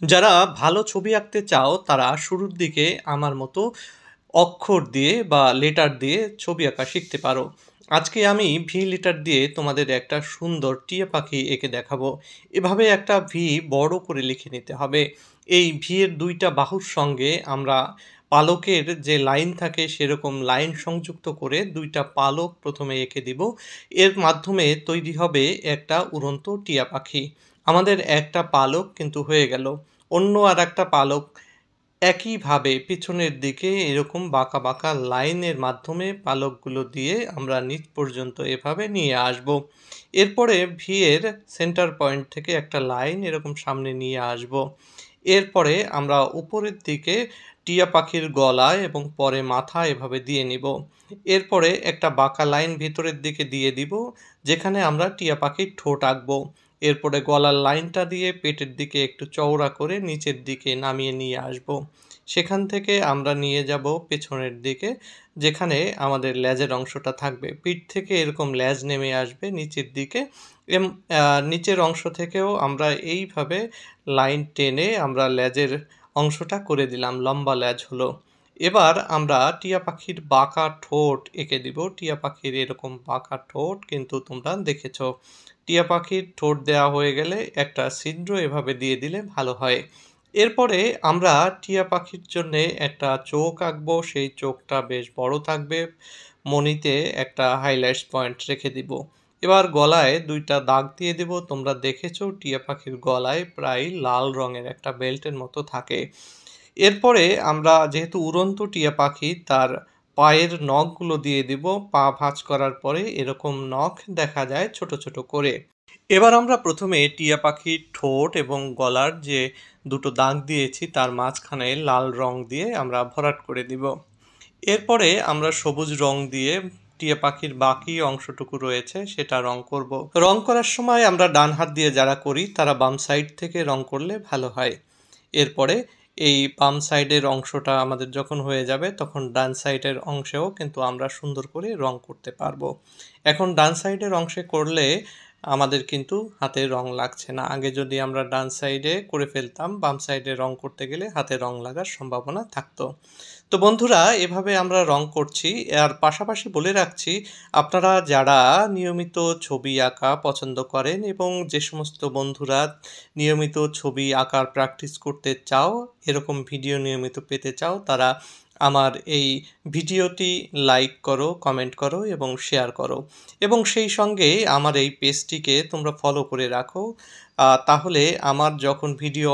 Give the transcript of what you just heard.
যারা ভালো ছবি আঁকতে চাও তারা শুরুর দিকে আমার মতো অক্ষর দিয়ে বা লেটার দিয়ে ছবি আঁকা শিখতে পারো। আজকে আমি ভি লেটার দিয়ে তোমাদের একটা সুন্দর টিয়া পাখি এঁকে দেখাবো। এভাবে একটা ভি বড় করে লিখে নিতে হবে। এই ভি এর ২ টা বাহুর সঙ্গে আমরা পালকের যে লাইন থাকে সেরকম লাইন সংযুক্ত করে ২ টা পালক প্রথমে এঁকে দিব। এর মাধ্যমে তৈরি হবে একটা উড়ন্ত টিয়া পাখি। আমাদের একটা পালক কিন্তু হয়ে গেল। অন্য আরেকটা পালক একইভাবে পিছনের দিকে এরকম বাঁকা, বাঁকা লাইনের মাধ্যমে পালকগুলো দিয়ে আমরা নিচ পর্যন্ত এভাবে নিয়ে আসবো। এরপরে ভি এর সেন্টার পয়েন্ট থেকে একটা লাইন এরকম সামনে নিয়ে আসবো। এরপরে আমরা উপরের দিকে টিয়া পাখির গলা এবং পরে মাথা এভাবে দিয়ে নিব। এরপরে একটা বাঁকা লাইন ভিতরের দিকে দিয়ে দিব, যেখানে আমরা টিয়া পাখির ঠোঁট আঁকবো। এরপরে গলার লাইনটা দিয়ে পেটের দিকে একটু চওড়া করে নিচের দিকে নামিয়ে নিয়ে আসব। সেখান থেকে আমরা নিয়ে যাব পেছনের দিকে, যেখানে আমাদের লেজের অংশটা থাকবে। পিঠ থেকে এরকম লেজ নেমে আসবে নিচের দিকে। এম নিচের অংশ থেকেও আমরা এইভাবে লাইন টেনে আমরা লেজের অংশটা করে দিলাম, লম্বা লেজ হলো। এবার আমরা টিয়া পাখির বাঁকা ঠোঁট এঁকে দিব। টিয়া পাখির এরকম বাঁকা ঠোঁট কিন্তু তোমরা দেখেছ। টিয়া পাখির ঠোঁট দেওয়া হয়ে গেলে একটা ছিদ্র এভাবে দিয়ে দিলে ভালো হয়। এরপরে আমরা টিয়া পাখির জন্যে একটা চোখ আঁকবো। সেই চোখটা বেশ বড় থাকবে। মণিতে একটা হাইলাইটস পয়েন্ট রেখে দিব। এবার গলায় ২ টা দাগ দিয়ে দিব। তোমরা দেখেছ টিয়া পাখির গলায় প্রায় লাল রঙের একটা বেল্টের মতো থাকে। এরপরে আমরা যেহেতু উড়ন্ত টিয়া পাখি, তার পায়ের নখগুলো দিয়ে দিব। পা ভাঁজ করার পরে এরকম নখ দেখা যায় ছোট, ছোট করে। এবার আমরা প্রথমে টিয়া পাখির ঠোঁট এবং গলার যে ২ টো দাগ দিয়েছি তার মাঝখানে লাল রং দিয়ে আমরা ভরাট করে দিব। এরপরে আমরা সবুজ রং দিয়ে টিয়া পাখির বাকি অংশটুকু রয়েছে সেটা রং করব। রং করার সময় আমরা ডান হাত দিয়ে যারা করি তারা বাম সাইড থেকে রং করলে ভালো হয়। এরপরে এই বাম সাইডের অংশটা আমাদের যখন হয়ে যাবে তখন ডান সাইডের অংশেও কিন্তু আমরা সুন্দর করে রং করতে পারবো। এখন ডান সাইডের অংশে করলে আমাদের কিন্তু হাতে রং লাগছে না। আগে যদি আমরা ডান সাইডে করে ফেলতাম, বাম সাইডে রং করতে গেলে হাতে রং লাগার সম্ভাবনা থাকতো। তো বন্ধুরা, এভাবে আমরা রং করছি। আর পাশাপাশি বলে রাখছি, আপনারা যারা নিয়মিত ছবি আঁকা পছন্দ করেন এবং যে সমস্ত বন্ধুরা নিয়মিত ছবি আঁকার প্র্যাকটিস করতে চাও, এরকম ভিডিও নিয়মিত পেতে চাও, তারা আমার এই ভিডিওটি লাইক করো, কমেন্ট করো এবং শেয়ার করো। এবং সেই সঙ্গে আমার এই পেজটিকে তোমরা ফলো করে রাখো। তাহলে আমার যখন ভিডিও